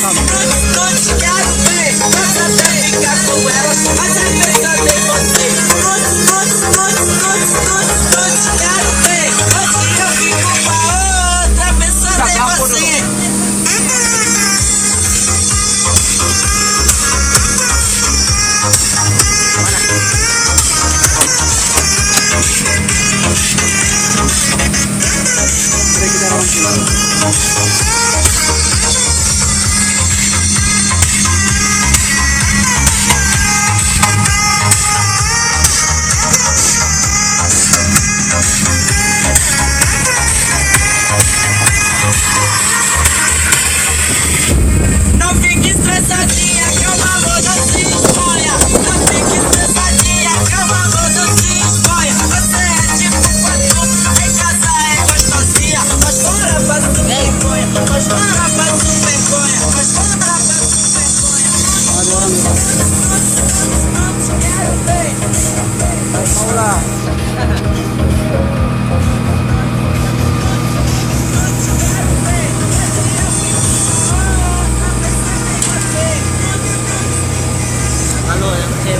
welcome. Não te quero ver, mas até ficar com ela, mas às vezes eu dei você. Não te quero ver, hoje eu fico com a outra pessoa de você. Não fique estressadinha, que o amor não se escolha. Não fique estressadinha, que o amor não se escolha. Você é tipo quando em casa é gostosinha, mas fora passa vergonha, mas fora passa vergonha, mas fora passa vergonha. Não te quero ver. Vamos lá. Alô, eu não sei.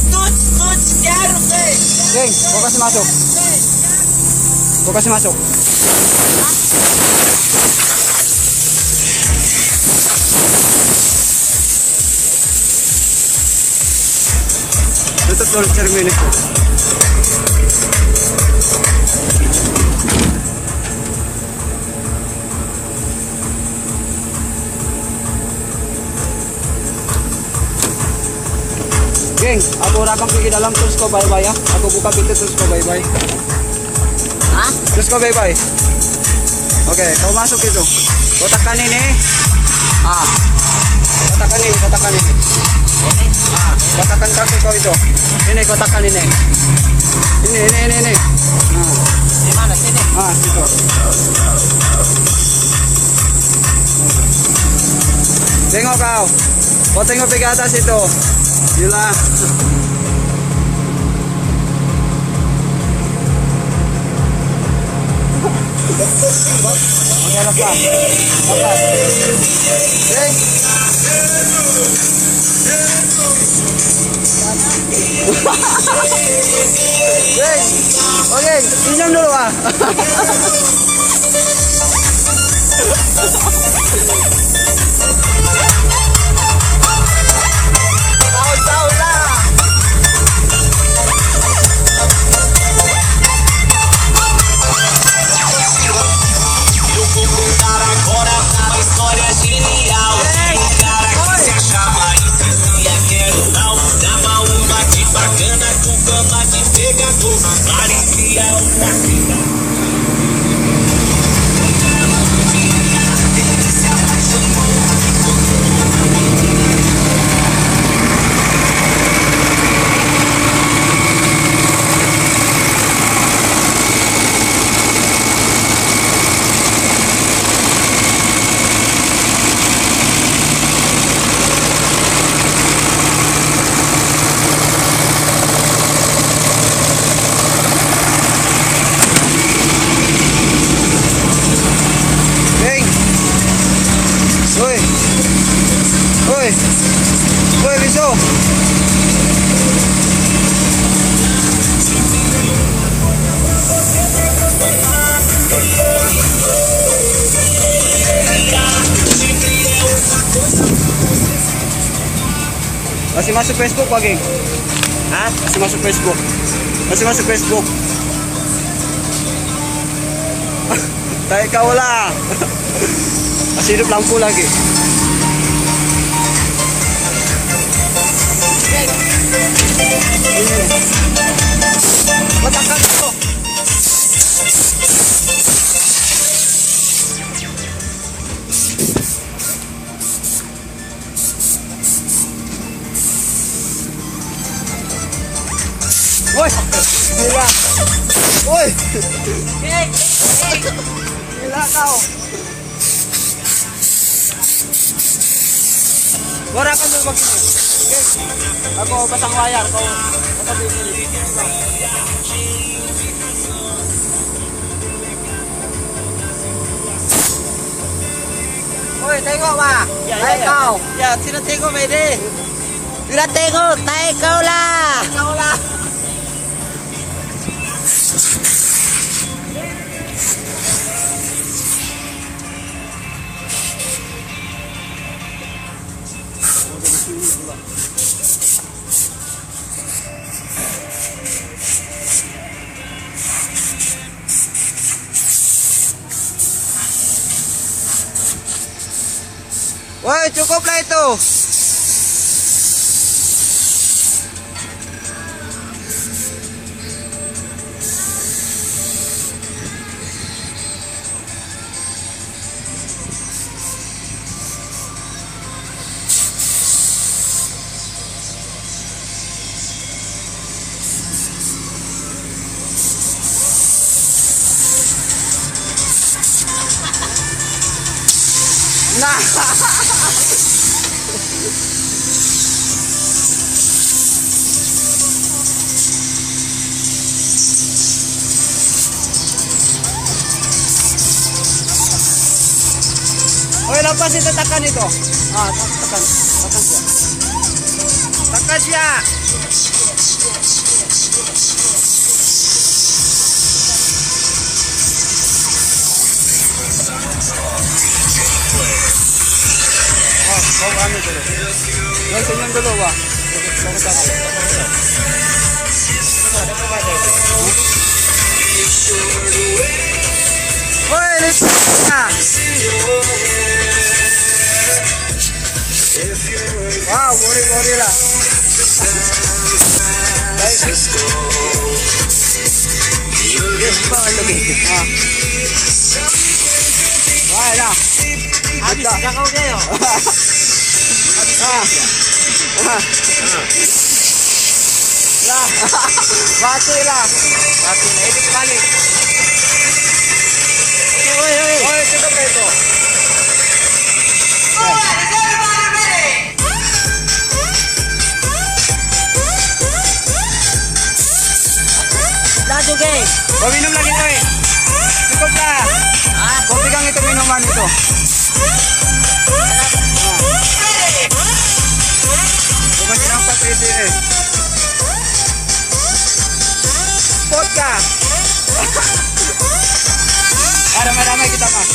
Não te quero ver. Geng, kau kasih masuk. Kau kasih masuk. Tutup dulu cermin itu. Geng, aku rakam pergi dalam terus kau bye-bye ya. Aku buka pintu terus kau bye-bye. Hah? Terus kau bye-bye. Oke, kau masuk itu. Kau tekan ini. Kau tekan ini, kau tekan ini. Kau tekan kaki kau itu. Ini kau tekan ini. Ini. Di mana sini? Situ. Tengok kau. Kau tengok pergi atas itu. Gila. Oke, lepas. Geng. Geng. Oke, pinjam dulu ah. Tahu lah. Eu vou contar agora uma história genial. Um cara que se achava e dizia que era o tal. Dava uma de bacana com fama de pegador. Parecia uma criança. Ele se apaixonou. Oi, Biso. Masih masuk Facebook Pak Geng? Hah? Masih masuk Facebook? Masih masuk Facebook? Tarik kau lah. Masih hidup lampu lagi. Letakkan itu. Woi, gila. Woi. Gila kau. Wala ka doon mag-ini. Okay. Ako, pasang wayar. Kau, pasang ini. Oi, tengok ba? Tayo kau. Ya, sino tengok Mede? Tidak tengok, tayo kau lah. Kau lah. Woi, cukuplah itu. Nah. Oke, lepas itu tekan itu. Ah, tekan siya. Tekan siya. Oh, kau ano dulu. Ganyan dulu ba? Woi, lihat. Wow, mori lah. Wah, dah. Habis dah kau dia. Lah. Mati lah. Mati lah, hidup balik. Oi, cukup itu. Dah juga. Kau minum lagi, oi. Cukup lah. Ah, Kau pegang itu minuman itu. Bukan nampak isi eh. Vodka. Ramai-ramai kita mah.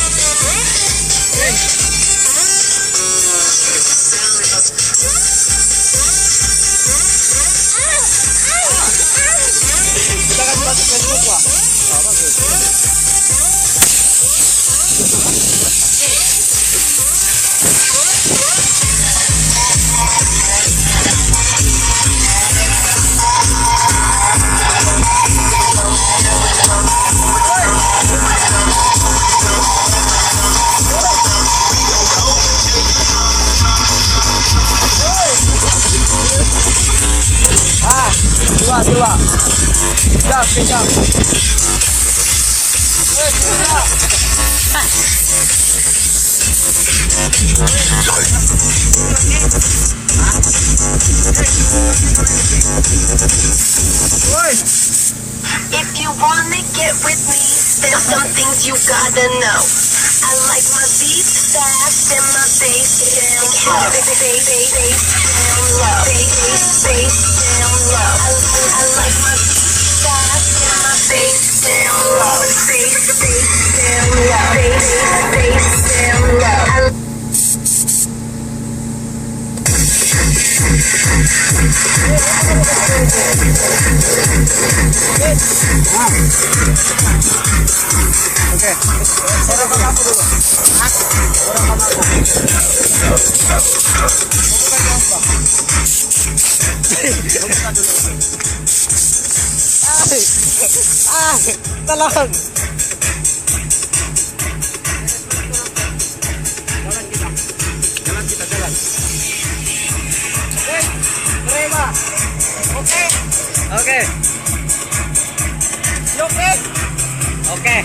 Okay. Kita kan masuk Facebook wah. Bagus. Dua. Kejap. Oi. If you wanna get with me, there's some things you gotta know. I like my beats fast and my bass down low. Bass down low. Bass down low. I like my beats fast and my bass down low. Bass down low. Bass down low. Oke. Orang kamu dulu. Orang kamu. Tolong. Jalan kita. Oke. Terima. Oke. Oke. Oke.